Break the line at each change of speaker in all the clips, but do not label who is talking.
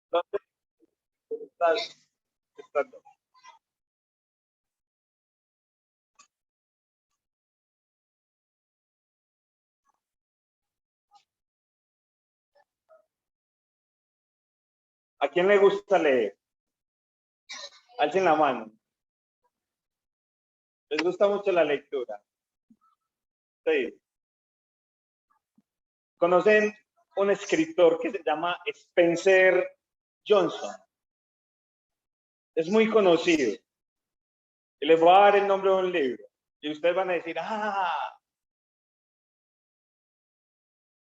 ¿Dónde estás? ¿A quién le gusta leer? Alcen la mano. ¿Les gusta mucho la lectura? Sí. ¿Conocen un escritor que se llama Spencer Johnson? Es muy conocido. Y les voy a dar el nombre de un libro. Y ustedes van a decir,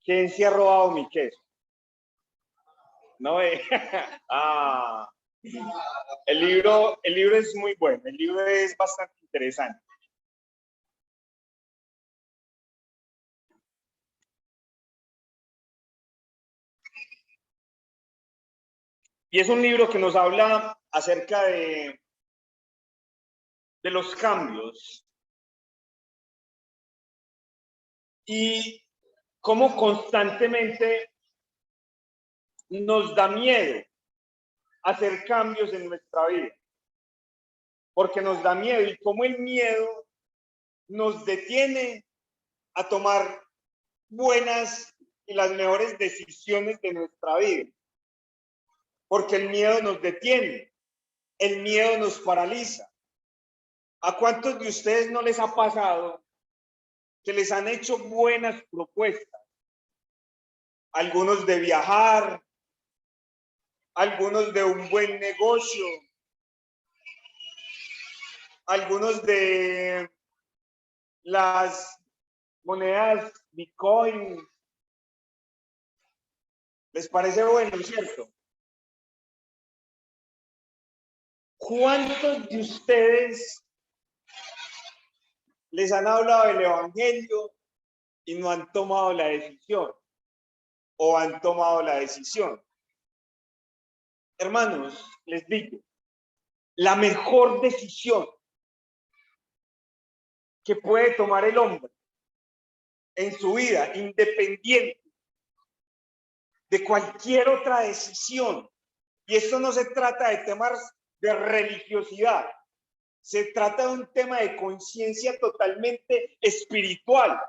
¿quién se ha robado mi queso? No, el libro es muy bueno. El libro es bastante interesante. Y es un libro que nos habla acerca de los cambios y cómo constantemente nos da miedo hacer cambios en nuestra vida. Porque nos da miedo y cómo el miedo nos detiene a tomar buenas y las mejores decisiones de nuestra vida. Porque el miedo nos detiene, el miedo nos paraliza. ¿A cuántos de ustedes no les ha pasado que les han hecho buenas propuestas? Algunos de viajar, algunos de un buen negocio, algunos de las monedas Bitcoin. ¿Les parece bueno, cierto? ¿Cuántos de ustedes les han hablado del evangelio y no han tomado la decisión? ¿O han tomado la decisión? Hermanos, les digo, la mejor decisión que puede tomar el hombre en su vida, independiente de cualquier otra decisión, y esto no se trata de temas de religiosidad, se trata de un tema de conciencia totalmente espiritual,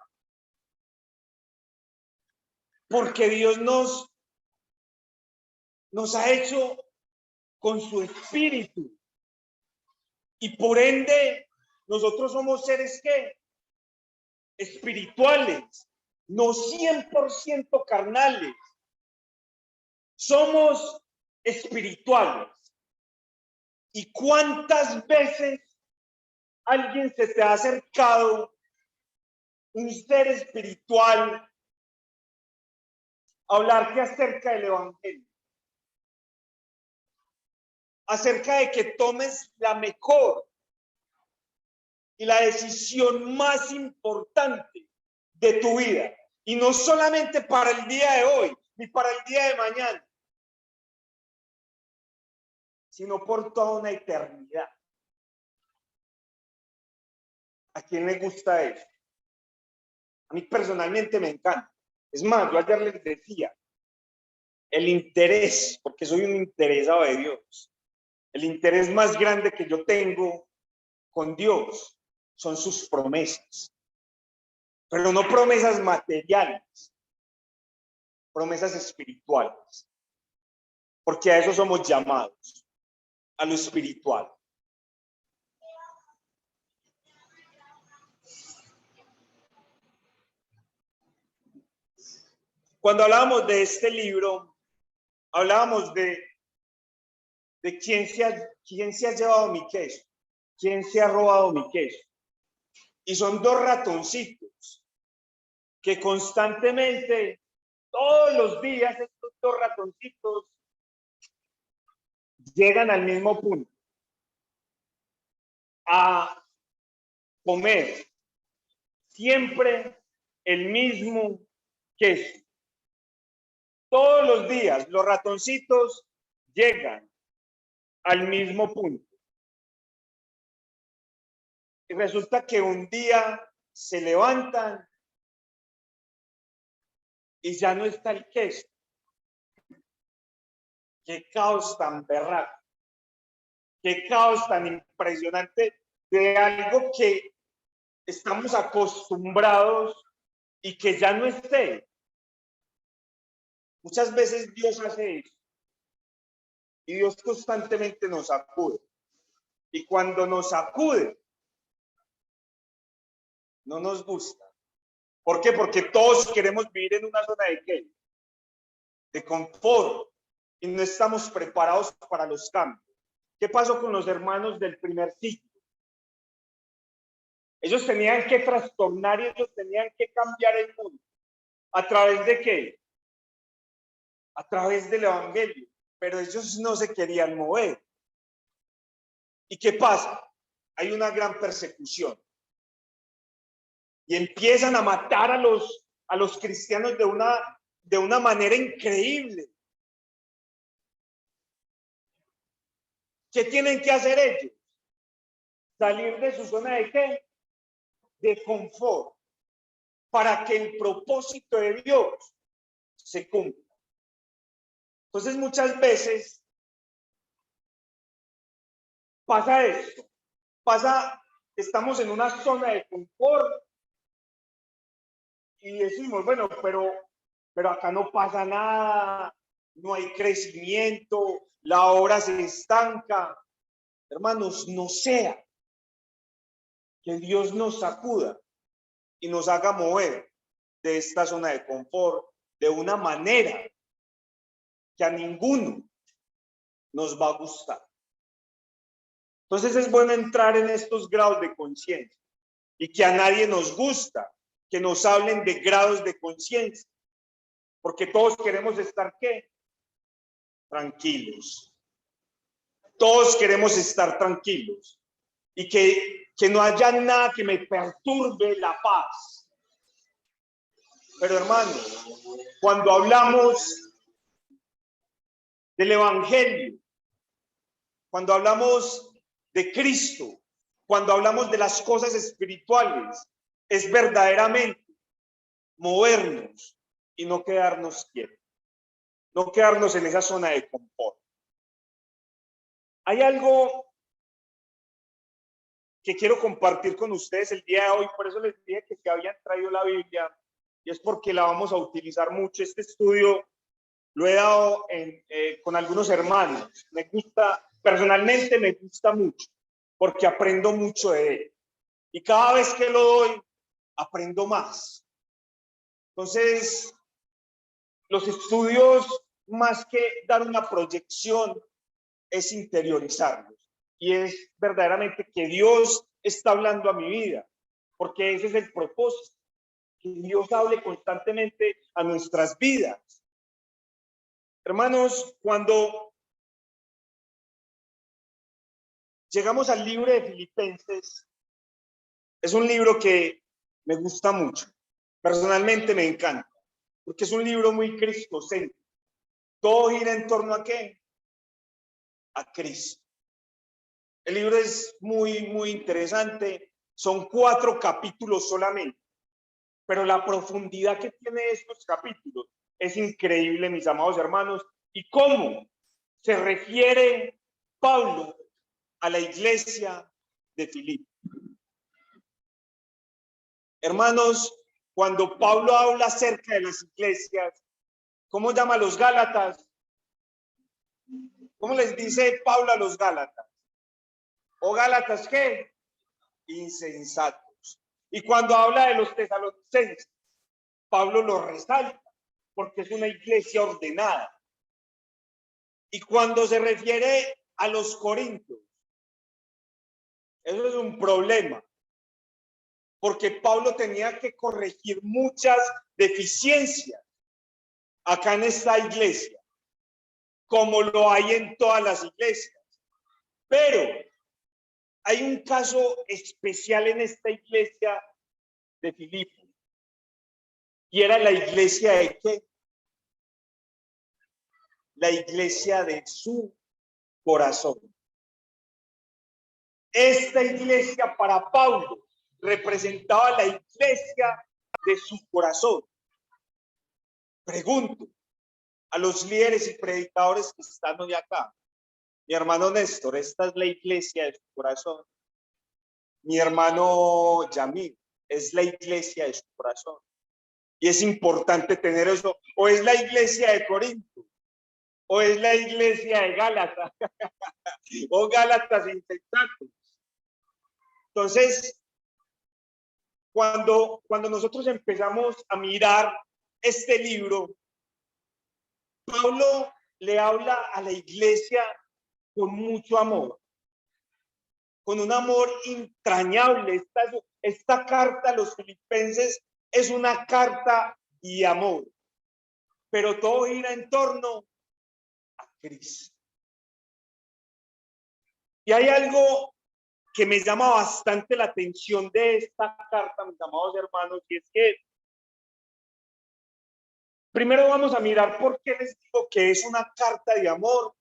porque Dios nos ha hecho con su espíritu y por ende nosotros somos seres que espirituales, no 100% carnales, somos espirituales. ¿Y cuántas veces alguien se te ha acercado, un ser espiritual, a hablarte acerca del evangelio? Acerca de que tomes la mejor y la decisión más importante de tu vida. Y no solamente para el día de hoy, ni para el día de mañana, sino por toda una eternidad. ¿A quién le gusta eso? A mí personalmente me encanta. Es más, yo ayer les decía, el interés, porque soy un interesado de Dios, el interés más grande que yo tengo con Dios son sus promesas, pero no promesas materiales, promesas espirituales, porque a eso somos llamados, a lo espiritual. Cuando hablábamos de este libro, hablábamos de quién se ha llevado mi queso, quién se ha robado mi queso. Y son dos ratoncitos que constantemente, todos los días, estos dos ratoncitos llegan al mismo punto, a comer siempre el mismo queso. Todos los días los ratoncitos llegan al mismo punto. Y resulta que un día se levantan y ya no está el queso. Qué caos tan berraco, qué caos tan impresionante de algo que estamos acostumbrados y que ya no esté. Muchas veces Dios hace eso y Dios constantemente nos sacude. Y cuando nos sacude, no nos gusta. ¿Por qué? Porque todos queremos vivir en una zona de ¿qué? De confort y no estamos preparados para los cambios. ¿Qué pasó con los hermanos del primer siglo? Ellos tenían que trastornar y ellos tenían que cambiar el mundo. ¿A través de qué? A través del evangelio. Pero ellos no se querían mover. ¿Y qué pasa? Hay una gran persecución. Y empiezan a matar a los cristianos de una manera increíble. ¿Qué tienen que hacer ellos? Salir de su zona de ¿qué? De confort, para que el propósito de Dios se cumpla. Entonces muchas veces pasa esto, estamos en una zona de confort y decimos, bueno, pero acá no pasa nada, no hay crecimiento, la obra se estanca. Hermanos, no sea que Dios nos sacuda y nos haga mover de esta zona de confort de una manera que a ninguno nos va a gustar. Entonces es bueno entrar en estos grados de conciencia y que a nadie nos gusta que nos hablen de grados de conciencia, porque todos queremos estar ¿qué? Tranquilos. Todos queremos estar tranquilos y que no haya nada que me perturbe la paz. Pero hermano, cuando hablamos del evangelio, cuando hablamos de Cristo, cuando hablamos de las cosas espirituales, es verdaderamente movernos y no quedarnos quietos, no quedarnos en esa zona de confort. Hay algo que quiero compartir con ustedes el día de hoy, por eso les dije que se habían traído la Biblia, y es porque la vamos a utilizar mucho. Este estudio lo he dado con algunos hermanos. Me gusta, personalmente me gusta mucho, porque aprendo mucho de él. Y cada vez que lo doy, aprendo más. Entonces, los estudios, más que dar una proyección, es interiorizarlos. Y es verdaderamente que Dios está hablando a mi vida, porque ese es el propósito, que Dios hable constantemente a nuestras vidas. Hermanos, cuando llegamos al libro de Filipenses, es un libro que me gusta mucho. Personalmente me encanta, porque es un libro muy cristocéntrico. Todo gira en torno a ¿qué? A Cristo. El libro es muy, muy interesante. Son 4 capítulos solamente, pero la profundidad que tiene estos capítulos es increíble, mis amados hermanos, y cómo se refiere Pablo a la iglesia de Filipo. Hermanos, cuando Pablo habla acerca de las iglesias, ¿cómo llama a los Gálatas? ¿Cómo les dice Pablo a los Gálatas? ¿O Gálatas qué? Insensatos. Y cuando habla de los tesalonicenses, Pablo lo resalta, porque es una iglesia ordenada. Y cuando se refiere a los corintios, eso es un problema, porque Pablo tenía que corregir muchas deficiencias acá en esta iglesia, como lo hay en todas las iglesias. Pero hay un caso especial en esta iglesia de Filipo, y era la iglesia de ¿qué? La iglesia de su corazón. Esta iglesia para Pablo representaba la iglesia de su corazón. Pregunto, a los líderes y predicadores que están hoy acá. Mi hermano Néstor, esta es la iglesia de su corazón. Mi hermano Yamil, es la iglesia de su corazón. Y es importante tener eso. O es la iglesia de Corinto, o es la iglesia de Gálatas, o Gálatas insensatos. Entonces, cuando nosotros empezamos a mirar este libro, Pablo le habla a la iglesia con mucho amor, con un amor entrañable. Esta carta a los filipenses es una carta de amor, pero todo gira en torno a Cristo. Y hay algo que me llama bastante la atención de esta carta, mis amados hermanos, y es que primero vamos a mirar por qué les digo que es una carta de amor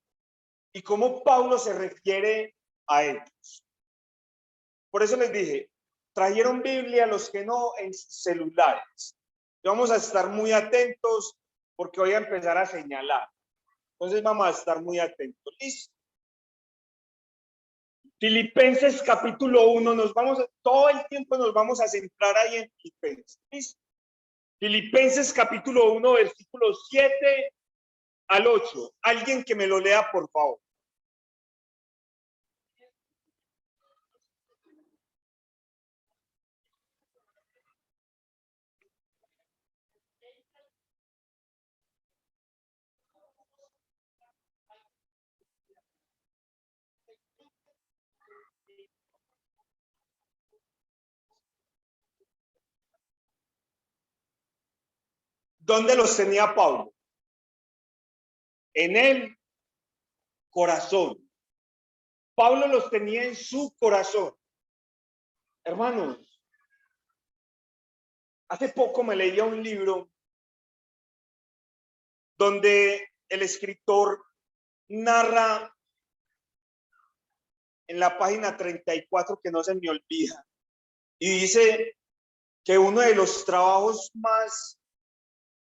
y cómo Pablo se refiere a ellos. Por eso les dije, trajeron Biblia los que no en sus celulares. Y vamos a estar muy atentos porque voy a empezar a señalar. Entonces vamos a estar muy atentos. ¿Listo? Filipenses capítulo 1, todo el tiempo nos vamos a centrar ahí en Filipenses. ¿Listo? Filipenses capítulo 1, versículos 7 al 8. Alguien que me lo lea, por favor. ¿Dónde los tenía Pablo? En el corazón. Pablo los tenía en su corazón. Hermanos, hace poco me leía un libro donde el escritor narra en la página 34, que no se me olvida, y dice que uno de los trabajos más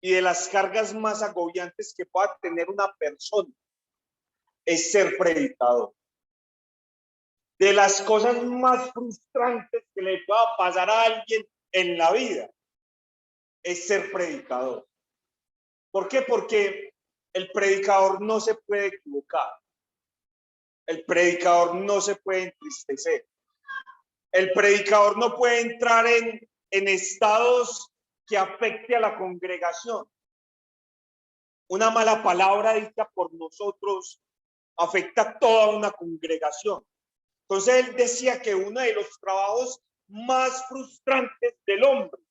y de las cargas más agobiantes que pueda tener una persona es ser predicador. De las cosas más frustrantes que le pueda pasar a alguien en la vida es ser predicador. ¿Por qué? Porque el predicador no se puede equivocar. El predicador no se puede entristecer. El predicador no puede entrar en estados que afecte a la congregación. Una mala palabra dicha por nosotros afecta a toda una congregación. Entonces él decía que uno de los trabajos más frustrantes del hombre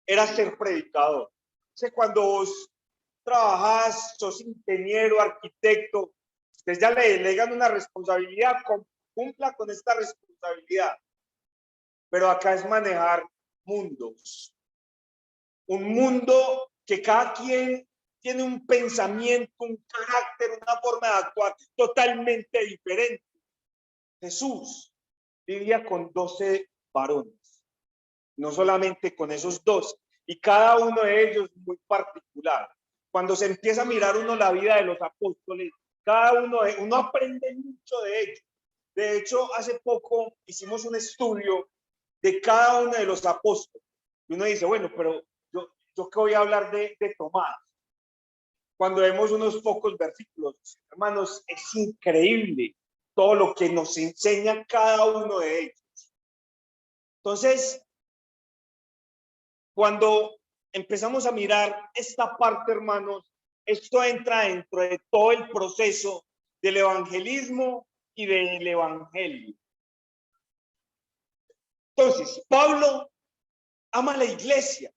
era ser predicador. O sea, cuando vos trabajás, sos ingeniero, arquitecto, ustedes ya le delegan una responsabilidad, cumpla con esta responsabilidad. Pero acá es manejar mundos. Un mundo que cada quien tiene un pensamiento, un carácter, una forma de actuar totalmente diferente. Jesús vivía con 12 varones, no solamente con esos 12, y cada uno de ellos muy particular. Cuando se empieza a mirar uno la vida de los apóstoles, cada uno aprende mucho de ellos. De hecho, hace poco hicimos un estudio de cada uno de los apóstoles. Y uno dice, bueno, pero yo qué voy a hablar de Tomás. Cuando vemos unos pocos versículos, hermanos, es increíble todo lo que nos enseña cada uno de ellos. Entonces, cuando empezamos a mirar esta parte, hermanos, esto entra dentro de todo el proceso del evangelismo y del evangelio. Entonces, Pablo ama a la iglesia.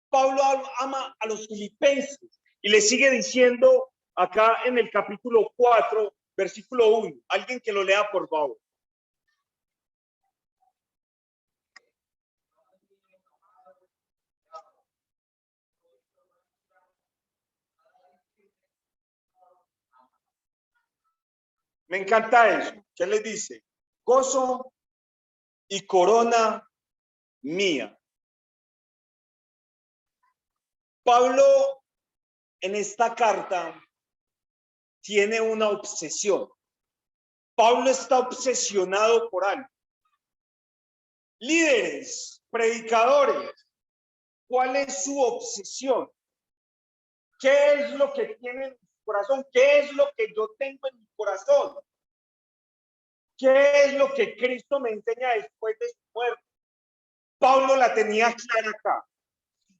Pablo ama a los filipenses y le sigue diciendo acá en el capítulo 4, versículo 1. Alguien que lo lea, por favor. Me encanta eso. ¿Qué les dice? Gozo y corona mía. Pablo en esta carta tiene una obsesión. Pablo está obsesionado por algo. Líderes, predicadores, ¿cuál es su obsesión? ¿Qué es lo que tiene en su corazón? ¿Qué es lo que yo tengo en mi corazón? ¿Qué es lo que Cristo me enseña después de su muerte? Pablo la tenía clara acá.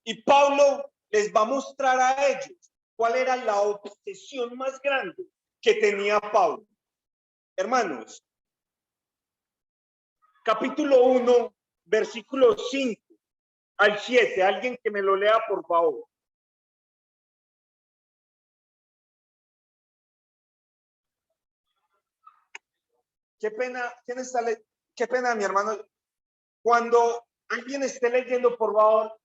Y Pablo les va a mostrar a ellos cuál era la obsesión más grande que tenía Pablo. Hermanos, capítulo 1, versículos 5 al 7. Alguien que me lo lea, por favor. Qué pena, ¿quién está qué pena, mi hermano? Cuando alguien esté leyendo, por favor,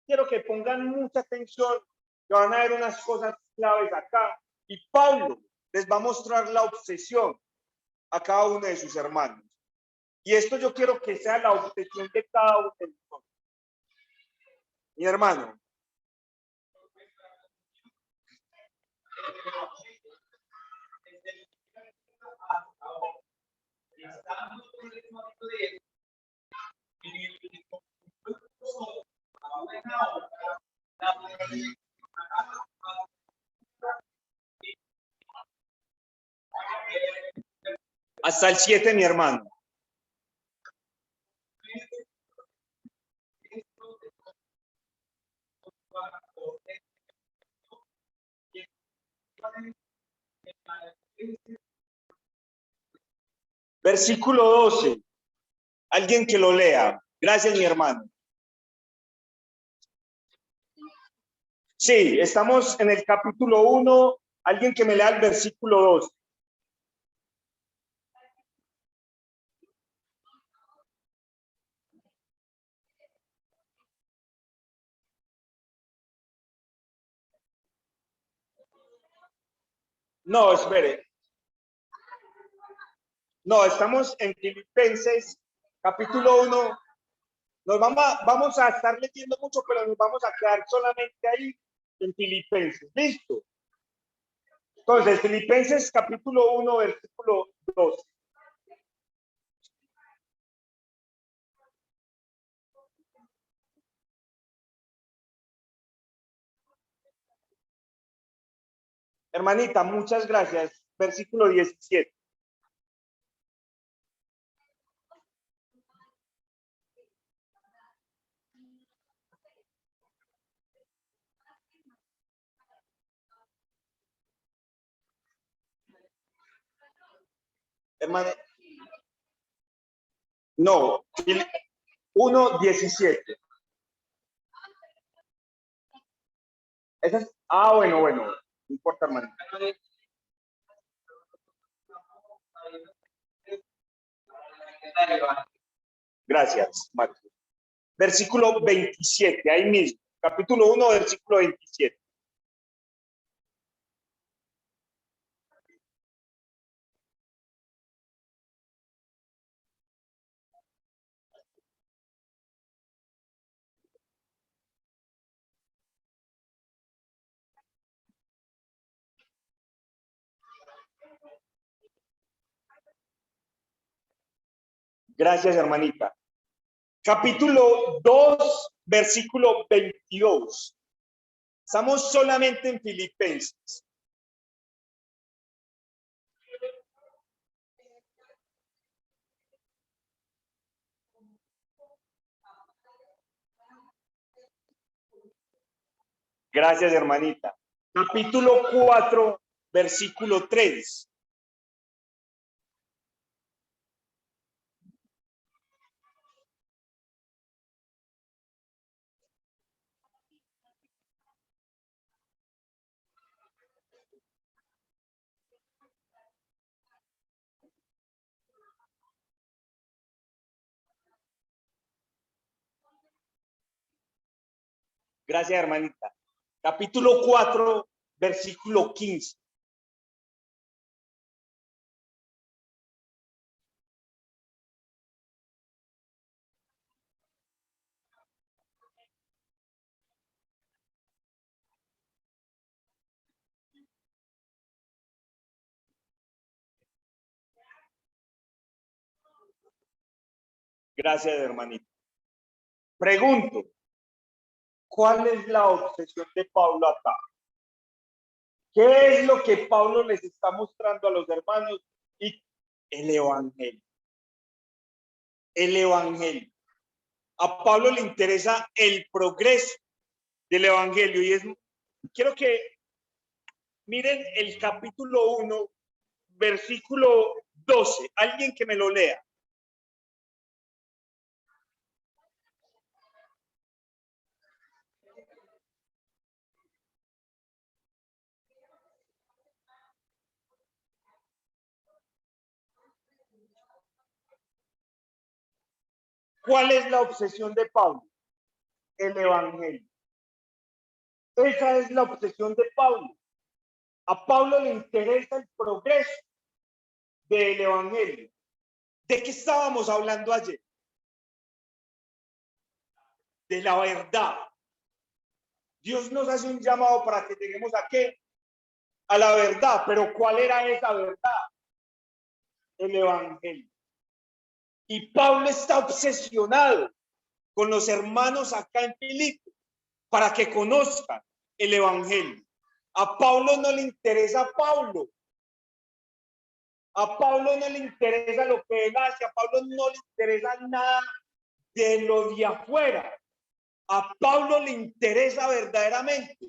quiero que pongan mucha atención, que van a ver unas cosas claves acá. Y Pablo les va a mostrar la obsesión a cada uno de sus hermanos. Y esto yo quiero que sea la obsesión de cada uno de nosotros. Mi hermano. Hasta el 7, mi hermano. Versículo 12. Alguien que lo lea. Gracias, mi hermano. Sí, estamos en el capítulo 1. Alguien que me lea el versículo 12. No, espere. No, estamos en Filipenses, capítulo 1. Vamos a estar leyendo mucho, pero nos vamos a quedar solamente ahí en Filipenses. ¿Listo? Entonces, Filipenses, capítulo 1, versículo 12. Hermanita, muchas gracias. Versículo 17. Hermano, no, 1:17. Esa es, bueno, no importa, hermano. Gracias, Marcos. Versículo 27, ahí mismo. Capítulo 1, versículo 27. Gracias, hermanita. Capítulo 2, versículo 22. Estamos solamente en Filipenses. Gracias, hermanita. Capítulo 4, versículo 3. Gracias, hermanita. Capítulo 4, versículo 15. Gracias, hermanito. Pregunto, ¿cuál es la obsesión de Pablo acá? ¿Qué es lo que Pablo les está mostrando a los hermanos? Y el evangelio. El evangelio. A Pablo le interesa el progreso del evangelio y quiero que miren el capítulo 1, versículo 12. Alguien que me lo lea. ¿Cuál es la obsesión de Pablo? El evangelio. Esa es la obsesión de Pablo. A Pablo le interesa el progreso del evangelio. ¿De qué estábamos hablando ayer? De la verdad. Dios nos hace un llamado para que lleguemos a qué? A la verdad. Pero ¿cuál era esa verdad? El evangelio. Y Pablo está obsesionado con los hermanos acá en Filipo para que conozcan el evangelio. A Pablo no le interesa a Pablo. A Pablo no le interesa lo que él hace. A Pablo no le interesa nada de lo de afuera. A Pablo le interesa verdaderamente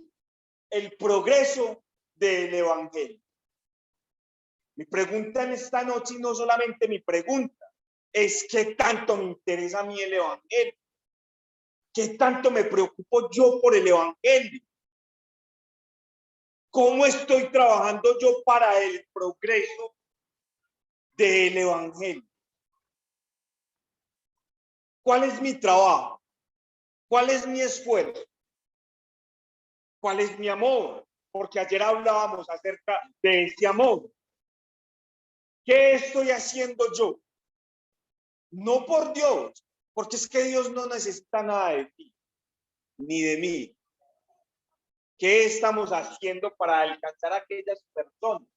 el progreso del evangelio. Mi pregunta en esta noche, y no solamente mi pregunta, es ¿qué tanto me interesa a mí el evangelio? ¿Qué tanto me preocupo yo por el evangelio? ¿Cómo estoy trabajando yo para el progreso del evangelio? ¿Cuál es mi trabajo? ¿Cuál es mi esfuerzo? ¿Cuál es mi amor? Porque ayer hablábamos acerca de ese amor. ¿Qué estoy haciendo yo? No por Dios, porque es que Dios no necesita nada de ti, ni de mí. ¿Qué estamos haciendo para alcanzar a aquellas personas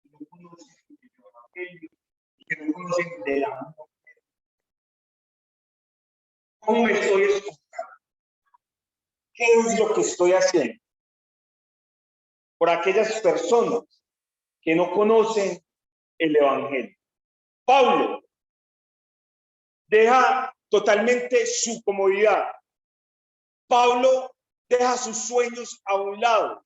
que no conocen el evangelio y que no conocen del amor? ¿Cómo me estoy esforzando? ¿Qué es lo que estoy haciendo por aquellas personas que no conocen el evangelio? Pablo deja totalmente su comodidad. Pablo deja sus sueños a un lado.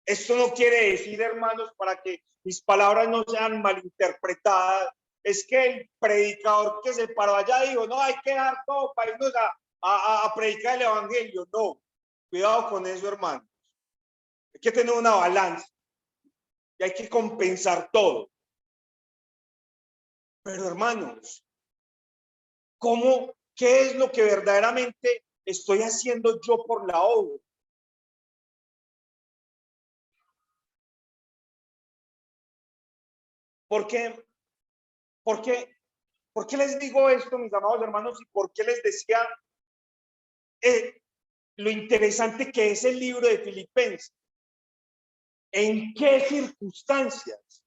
Esto no quiere decir, hermanos, para que mis palabras no sean malinterpretadas, es que el predicador que se paró allá dijo, no, hay que dejar todo para irnos a predicar el evangelio. No, cuidado con eso, hermanos. Hay que tener una balanza y hay que compensar todo. Pero, hermanos, ¿qué es lo que verdaderamente estoy haciendo yo por la obra? ¿Por qué? ¿Por qué les digo esto, mis amados hermanos? ¿Y por qué les decía lo interesante que es el libro de Filipenses? ¿En qué circunstancias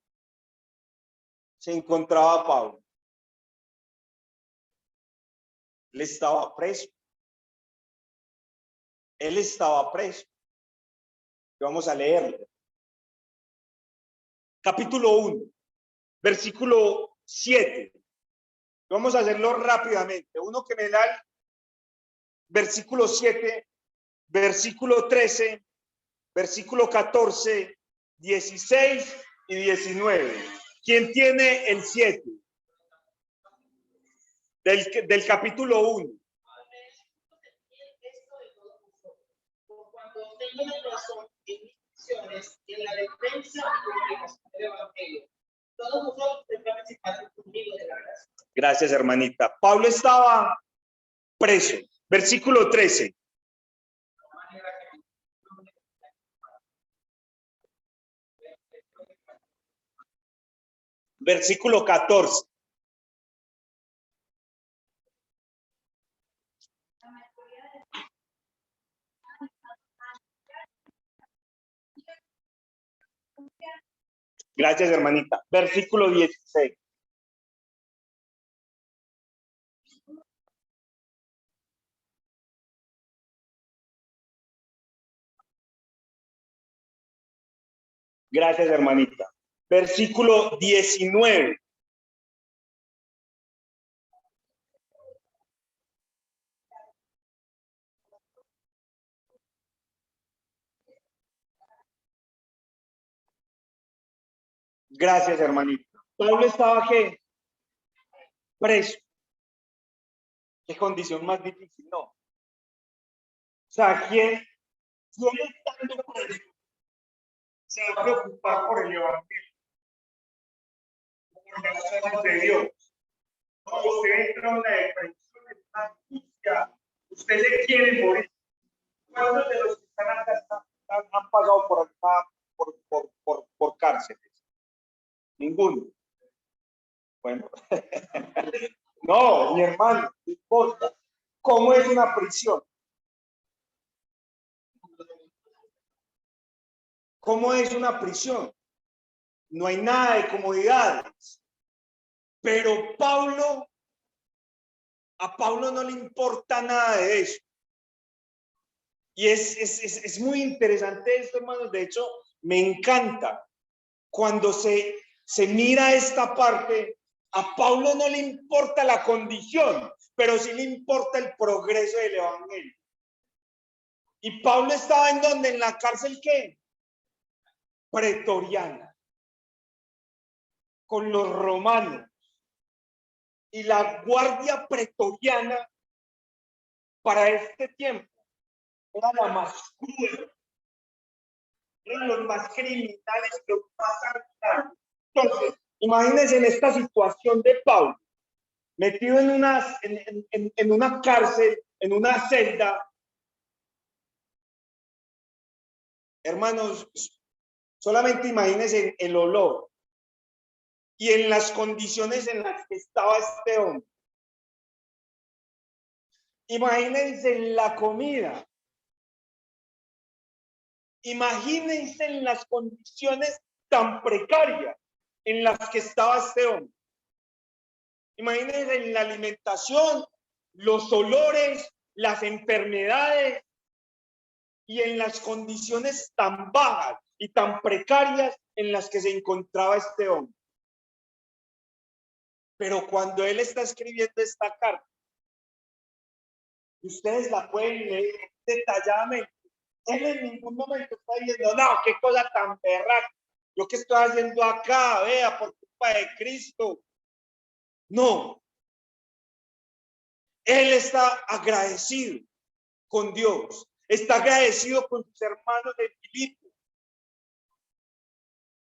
se encontraba Pablo? Él estaba preso. Él estaba preso. Vamos a leerlo. Capítulo 1, versículo 7. Vamos a hacerlo rápidamente. Uno que me da el versículo 7, versículo 13, versículo 14, 16 y 19. ¿Quién tiene el 7? Del capítulo 1. En la defensa del evangelio. Todos nosotros participamos conmigo de la gracia. Gracias, hermanita. Pablo estaba preso. Versículo 13. Versículo 14. Gracias, hermanita. Versículo 16. Gracias, hermanita. Versículo 19. Gracias, hermanita. Pablo estaba ¿qué? Preso. Qué condición más difícil, ¿no? O sea, ¿quién estando preso se va a preocupar por el evangelio, por las cosas de Dios? No, usted entra en una depresión, en una angustia, usted se quiere morir. ¿Cuántos de los que están acá han pasado por acá por cárceles? Ninguno. Bueno, no, mi hermano, no importa. ¿Cómo es una prisión? ¿Cómo es una prisión? No hay nada de comodidades. Pero a Pablo no le importa nada de eso. Y es muy interesante esto, hermanos. De hecho, me encanta cuando se mira esta parte. A Pablo no le importa la condición, pero sí le importa el progreso del evangelio. Y Pablo estaba en donde, en la cárcel ¿qué? Pretoriana, con los romanos. Y la guardia pretoriana para este tiempo era la más cruel, eran los más criminales, los más sanguinarios. Entonces, imagínense en esta situación de Pablo, metido en una cárcel, en una celda. Hermanos, solamente imagínense el olor y en las condiciones en las que estaba este hombre. Imagínense la comida. Imagínense en las condiciones tan precarias en las que estaba este hombre. Imagínense en la alimentación, los olores, las enfermedades y en las condiciones tan bajas y tan precarias en las que se encontraba este hombre. Pero cuando él está escribiendo esta carta, ustedes la pueden leer detalladamente. Él en ningún momento está diciendo, no, qué cosa tan berraca. Lo que estoy haciendo acá, vea, por culpa de Cristo. No. Él está agradecido con Dios. Está agradecido con sus hermanos de Filipo.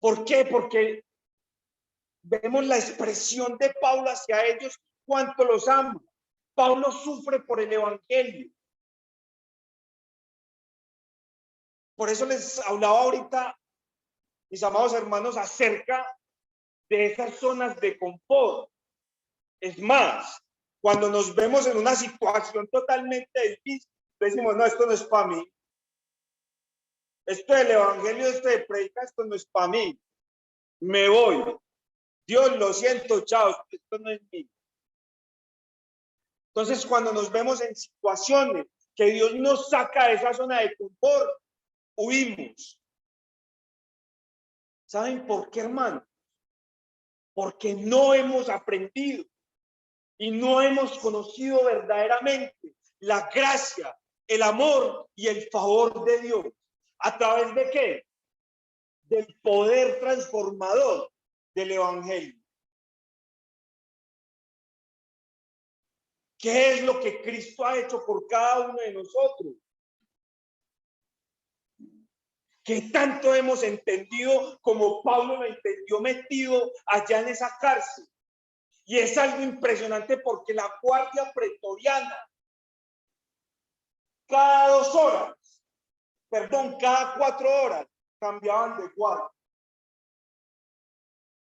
¿Por qué? Porque vemos la expresión de Pablo hacia ellos, cuánto los ama. Pablo sufre por el evangelio. Por eso les hablaba ahorita, mis amados hermanos, acerca de esas zonas de confort. Es más, cuando nos vemos en una situación totalmente difícil, decimos, no, esto no es para mí. Esto del evangelio, esto de predica, esto no es para mí. Me voy. Dios, lo siento, chao, esto no es mío. Entonces, cuando nos vemos en situaciones que Dios nos saca de esa zona de confort, huimos. ¿Saben por qué, hermano? Porque no hemos aprendido y no hemos conocido verdaderamente la gracia, el amor y el favor de Dios. ¿A través de qué? Del poder transformador del evangelio. ¿Qué es lo que Cristo ha hecho por cada uno de nosotros? ¿Qué tanto hemos entendido como Pablo lo entendió metido allá en esa cárcel? Y es algo impresionante porque la guardia pretoriana, cada 4 horas, cambiaban de guardia.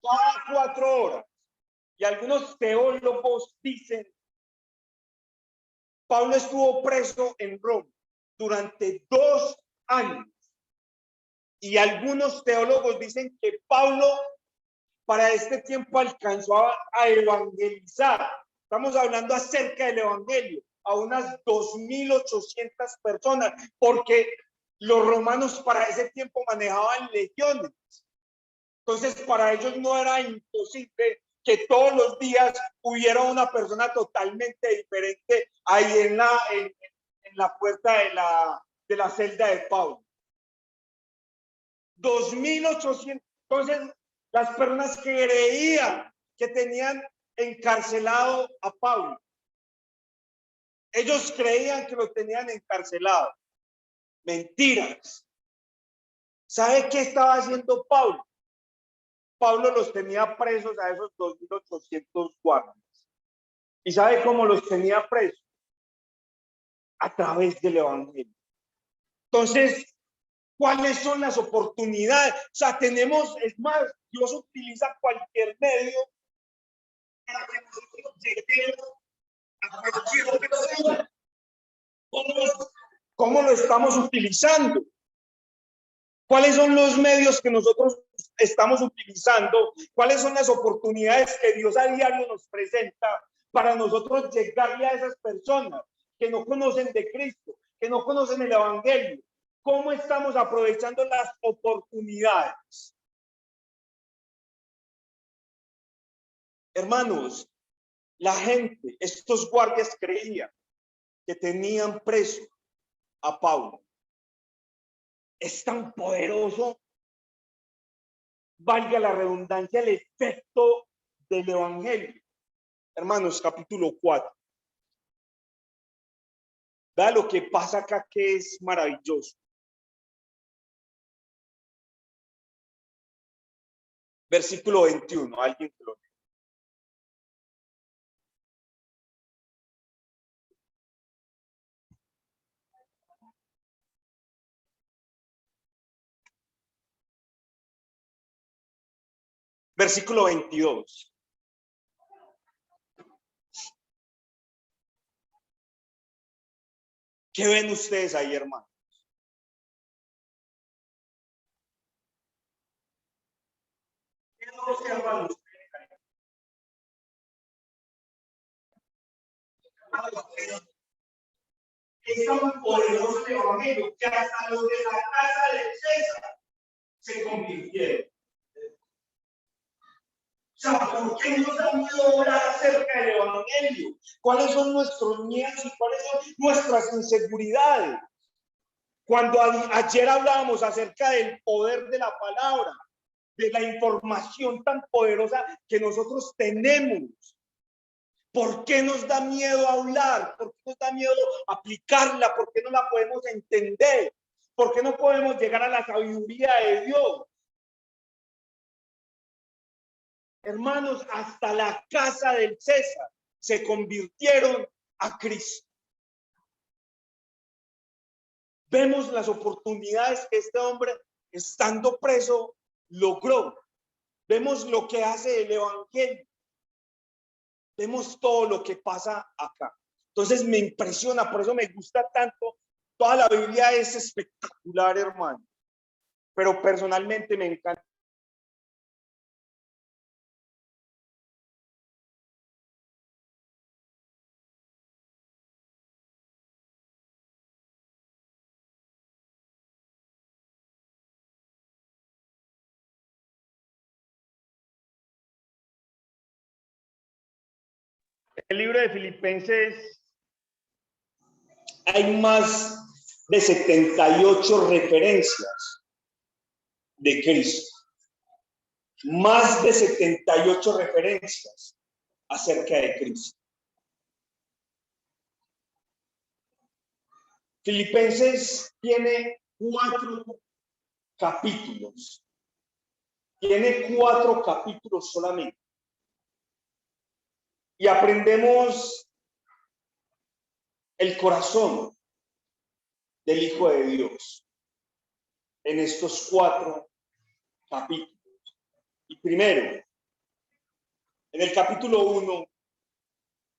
Cada 4 horas. Y algunos teólogos dicen, Pablo estuvo preso en Roma durante 2 años. Y algunos teólogos dicen que Pablo para este tiempo alcanzó a evangelizar. Estamos hablando acerca del evangelio a unas 2.800 personas, porque Los romanos para ese tiempo manejaban legiones. Entonces, para ellos no era imposible que todos los días hubiera una persona totalmente diferente ahí en la puerta de la celda de Pablo. 2.800. Entonces, las personas que creían que tenían encarcelado a Pablo, ellos creían que lo tenían encarcelado. Mentiras. ¿Sabe qué estaba haciendo Pablo? Pablo los tenía presos a esos 2.800 guardias. ¿Y sabe cómo los tenía presos? A través del evangelio. Entonces, ¿cuáles son las oportunidades? O sea, tenemos, es más, Dios utiliza cualquier medio para que nosotros lleguemos a cualquier persona. ¿Cómo lo estamos utilizando? ¿Cuáles son los medios que nosotros estamos utilizando? ¿Cuáles son las oportunidades que Dios a diario nos presenta para nosotros llegarle a esas personas que no conocen de Cristo, que no conocen el evangelio? ¿Cómo estamos aprovechando las oportunidades? Hermanos, la gente, estos guardias creían que tenían preso a Pablo. Es tan poderoso, valga la redundancia, el efecto del evangelio. Hermanos, capítulo 4. Vea lo que pasa acá, que es maravilloso. Versículo 21, alguien que lo lea. Versículo 22. ¿Qué ven ustedes ahí, hermanos? ¿Qué es lo que hermanos? Es tan poderoso el evangelio que hasta los de la casa de César se convirtieron. O sea, ¿por qué nos da miedo hablar acerca del evangelio? ¿Cuáles son nuestros miedos y cuáles son nuestras inseguridades? Cuando ayer hablábamos acerca del poder de la palabra, de la información tan poderosa que nosotros tenemos, ¿por qué nos da miedo hablar? ¿Por qué nos da miedo aplicarla? ¿Por qué no la podemos entender? ¿Por qué no podemos llegar a la sabiduría de Dios? Hermanos, hasta la casa del César se convirtieron a Cristo. Vemos las oportunidades que este hombre, estando preso, logró. Vemos lo que hace el evangelio. Vemos todo lo que pasa acá. Entonces me impresiona, por eso me gusta tanto. Toda la Biblia es espectacular, hermano. Pero personalmente me encanta. El libro de Filipenses hay más de 78 referencias de Cristo. Más de 78 referencias acerca de Cristo. Filipenses tiene 4 capítulos. Tiene 4 capítulos solamente. Y aprendemos el corazón del Hijo de Dios en estos 4 capítulos. Y primero, en el capítulo 1,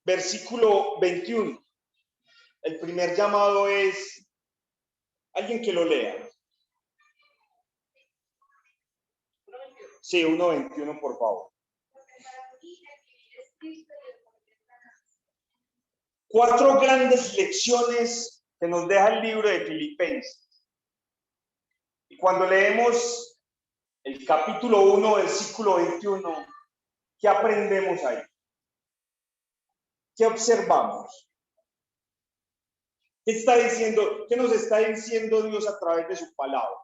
versículo 21, el primer llamado es, alguien que lo lea. Sí, 1:21, por favor. 4 grandes lecciones que nos deja el libro de Filipenses. cuando leemos el capítulo 1, versículo 21, ¿qué aprendemos ahí? ¿Qué observamos? ¿Qué está diciendo? ¿Qué nos está diciendo Dios a través de su palabra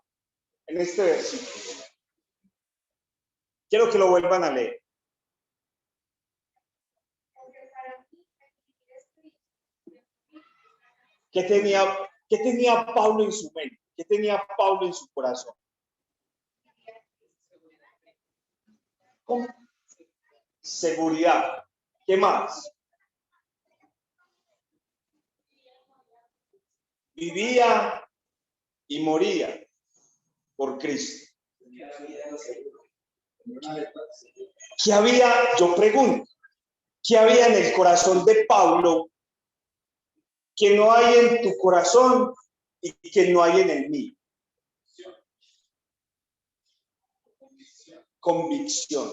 en este versículo? Quiero que lo vuelvan a leer. ¿Qué tenía Pablo en su mente? ¿Qué tenía Pablo en su corazón? ¿Cómo? Seguridad. ¿Qué más? Vivía y moría por Cristo. ¿Qué había? Yo pregunto, ¿qué había en el corazón de Pablo que no hay en tu corazón y que no hay en el mío? Convicción.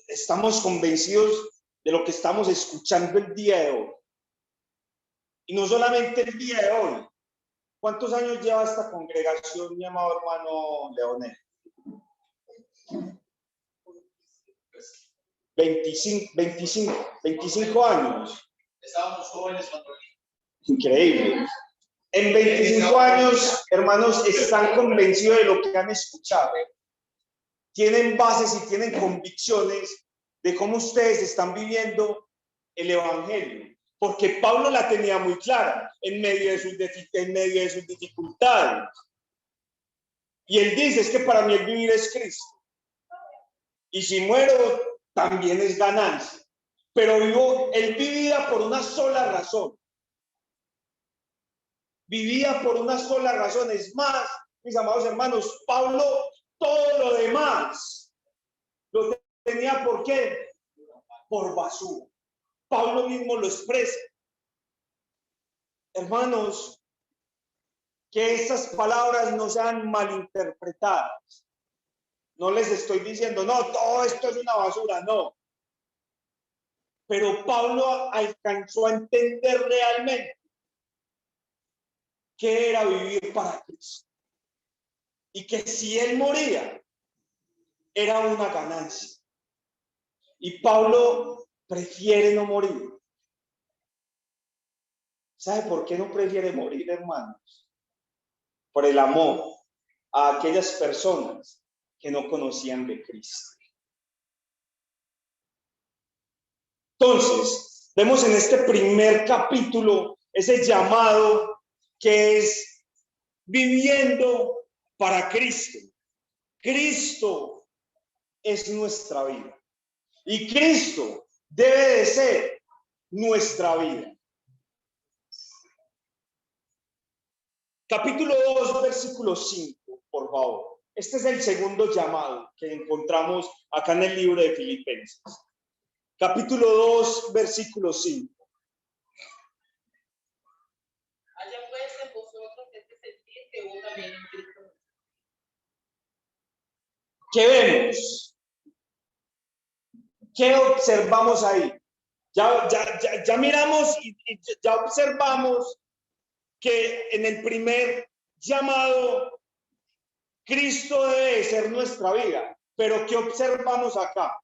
Estamos convencidos de lo que estamos escuchando el día de hoy. Y no solamente el día de hoy. ¿Cuántos años lleva esta congregación, mi amado hermano Leonel? 25 años.
Estábamos jóvenes cuando...
Increíble. En 25 años, hermanos, están convencidos de lo que han escuchado. Tienen bases y tienen convicciones de cómo ustedes están viviendo el evangelio. Porque Pablo la tenía muy clara en medio de sus dificultades. Y él dice, es que para mí el vivir es Cristo. Y si muero, también es ganancia. Pero él vivía por una sola razón. Vivía por una sola razón. Es más, mis amados hermanos, Pablo, todo lo demás lo tenía, ¿por qué? Por basura. Pablo mismo lo expresa. Hermanos, que estas palabras no sean malinterpretadas. No les estoy diciendo, no, todo esto es una basura, no. Pero Pablo alcanzó a entender realmente qué era vivir para Cristo. Y que si él moría, era una ganancia. Y Pablo prefiere no morir. ¿Sabe por qué no prefiere morir, hermanos? Por el amor a aquellas personas que no conocían de Cristo. Entonces, vemos en este primer capítulo ese llamado que es viviendo para Cristo. Cristo es nuestra vida y Cristo debe de ser nuestra vida. Capítulo 2, versículo 5, por favor. Este es el segundo llamado que encontramos acá en el libro de Filipenses. Capítulo 2, versículo 5.
Haya pues en vosotros este sentir que hubo también en Cristo.
¿Qué vemos? ¿Qué observamos ahí? Ya miramos y ya observamos que en el primer llamado Cristo debe ser nuestra vida. Pero ¿qué observamos acá?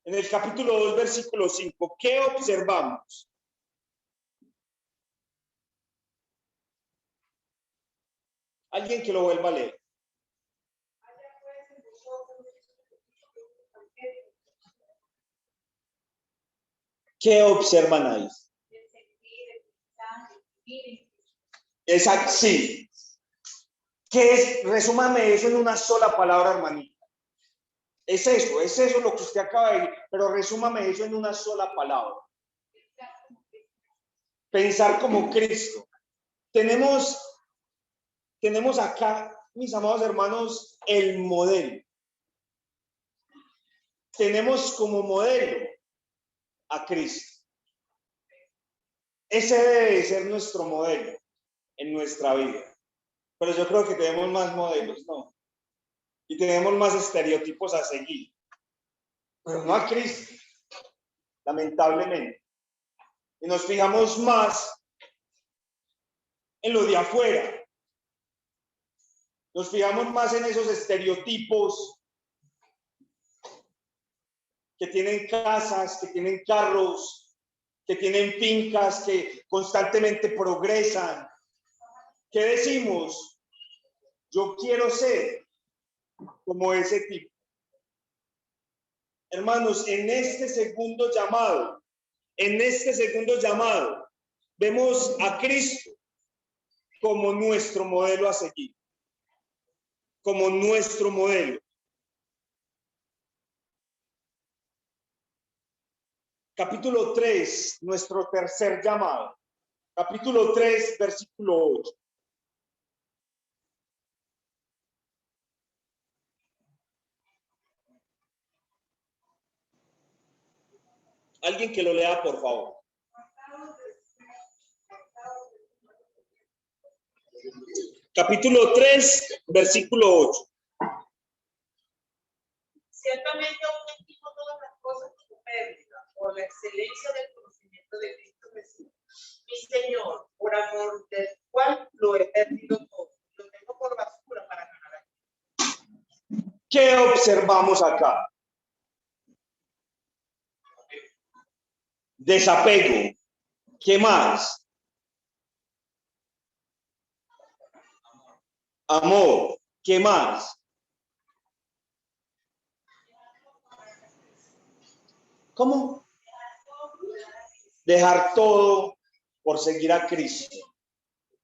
En el capítulo 2, versículo 5, ¿qué observamos? Alguien que lo vuelva a leer. ¿Qué observan ahí? Exacto, sí. ¿Qué es? Resúmame eso en una sola palabra, hermanita. Es eso lo que usted acaba de decir, pero resúmame eso en una sola palabra. Pensar como Cristo. Tenemos acá, mis amados hermanos, el modelo. Tenemos como modelo a Cristo. Ese debe ser nuestro modelo en nuestra vida. Pero yo creo que tenemos más modelos, ¿no? Y tenemos más estereotipos a seguir. Pero no a Cristo, lamentablemente. Y nos fijamos más en lo de afuera. Nos fijamos más en esos estereotipos que tienen casas, que tienen carros, que tienen fincas, que constantemente progresan. ¿Qué decimos? Yo quiero ser como ese tipo. Hermanos, en este segundo llamado, vemos a Cristo como nuestro modelo a seguir, como nuestro modelo. Capítulo 3, nuestro tercer llamado. Capítulo 3, versículo 8. Alguien que lo lea, por favor. Capítulo 3, versículo 8.
Ciertamente aún estimo todas las cosas como pérdida por la excelencia del conocimiento de Cristo Jesús, mi Señor, por amor del cual lo he perdido todo, lo tengo por basura para ganar a Cristo.
¿Qué observamos acá? Desapego. ¿Qué más? Amor. ¿Qué más? ¿Cómo? Dejar todo por seguir a Cristo.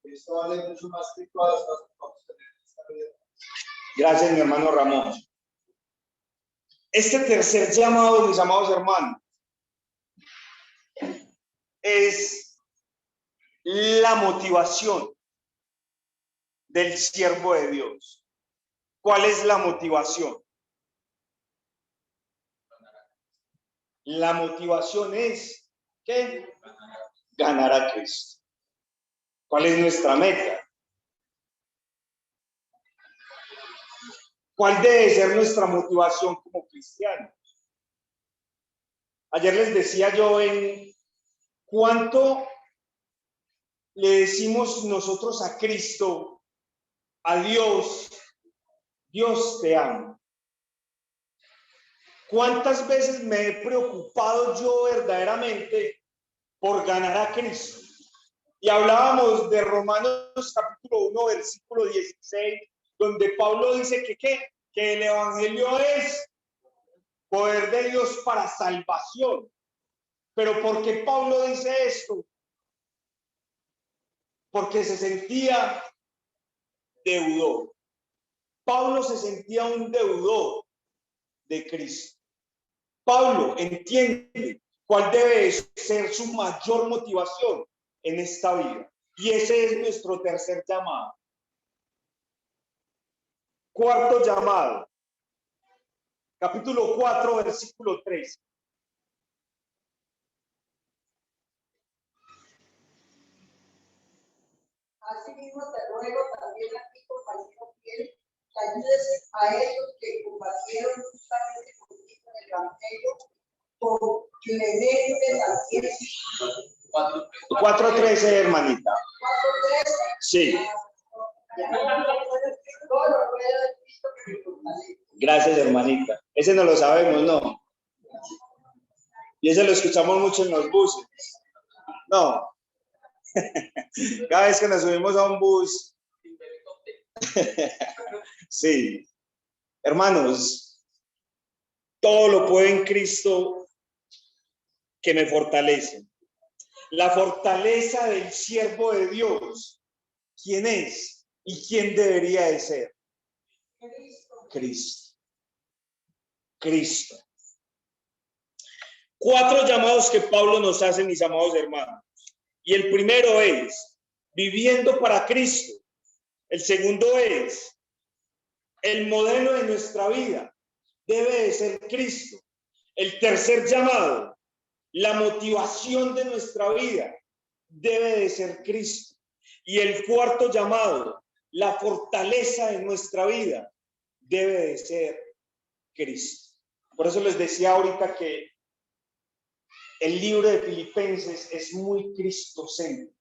Esto vale mucho más que todas las cosas que vamos a tener en esta vida.
Gracias, mi hermano Ramón. Este tercer llamado, mis amados hermanos, es la motivación del siervo de Dios. ¿Cuál es la motivación? La motivación es ¿qué? Ganar a Cristo. ¿Cuál es nuestra meta? ¿Cuál debe ser nuestra motivación como cristianos? Ayer les decía yo en cuánto le decimos nosotros a Cristo, a Dios, Dios te ama. ¿Cuántas veces me he preocupado yo verdaderamente por ganar a Cristo? Y hablábamos de Romanos capítulo 1, versículo 16, donde Pablo dice que el evangelio es poder de Dios para salvación. Pero ¿por qué Pablo dice esto? Porque se sentía deudor. Pablo se sentía un deudor de Cristo. Pablo entiende cuál debe ser su mayor motivación en esta vida. Y ese es nuestro tercer llamado. Cuarto llamado. Capítulo 4, versículo 3.
Asimismo te ruego también a ti, compañero fiel, que ayudes a ellos que combatieron justamente contigo en el Evangelio, con clemente paciencia.
4:13, hermanita.
4:13.
Sí.
Todo lo puedo de Cristo que me fortalece.
Gracias, hermanita. Ese no lo sabemos, ¿no? Y ese lo escuchamos mucho en los buses. No. Cada vez que nos subimos a un bus. Sí. Hermanos, todo lo puedo en Cristo que me fortalece. La fortaleza del siervo de Dios, ¿quién es y quién debería de ser? Cristo. Cristo. 4 llamados que Pablo nos hace, mis amados hermanos. Y el primero es viviendo para Cristo. El segundo es el modelo de nuestra vida debe de ser Cristo. El tercer llamado, la motivación de nuestra vida debe de ser Cristo. Y el cuarto llamado, la fortaleza de nuestra vida debe de ser Cristo. Por eso les decía ahorita que el libro de Filipenses es muy cristocéntrico.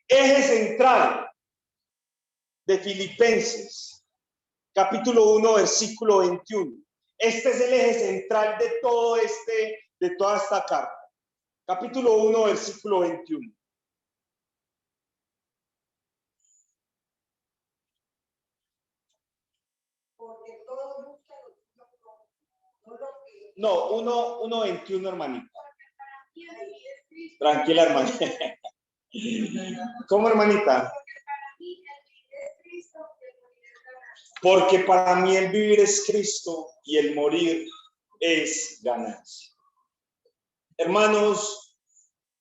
Eje central de Filipenses, capítulo 1, versículo 21. Este es el eje central de toda esta carta. Capítulo 1, versículo 21.
Porque todo busca lo suyo propio, no lo que
No, 1:21, hermanita. Tranquila, hermanita. ¿Cómo, hermanita? Porque para mí el vivir es Cristo y el morir es ganancia. Hermanos,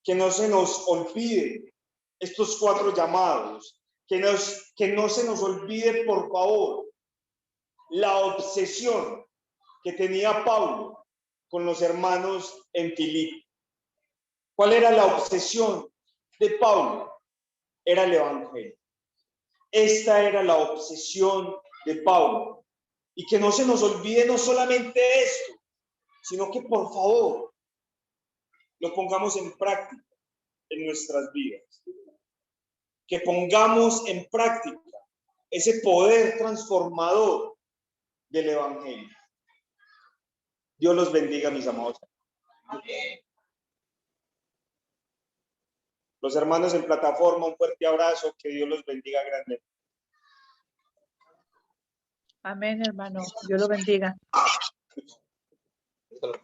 que no se nos olvide estos 4 llamados, que no se nos olvide, por favor, la obsesión que tenía Pablo con los hermanos en Filipo. ¿Cuál era la obsesión de Pablo? Era el evangelio. Esta era la obsesión de Pablo. Y que no se nos olvide no solamente esto, sino que por favor lo pongamos en práctica en nuestras vidas. Que pongamos en práctica ese poder transformador del evangelio. Dios los bendiga, mis amados.
Amén.
Los hermanos en plataforma, un fuerte abrazo, que Dios los bendiga grandemente.
Amén, hermano. Dios lo bendiga.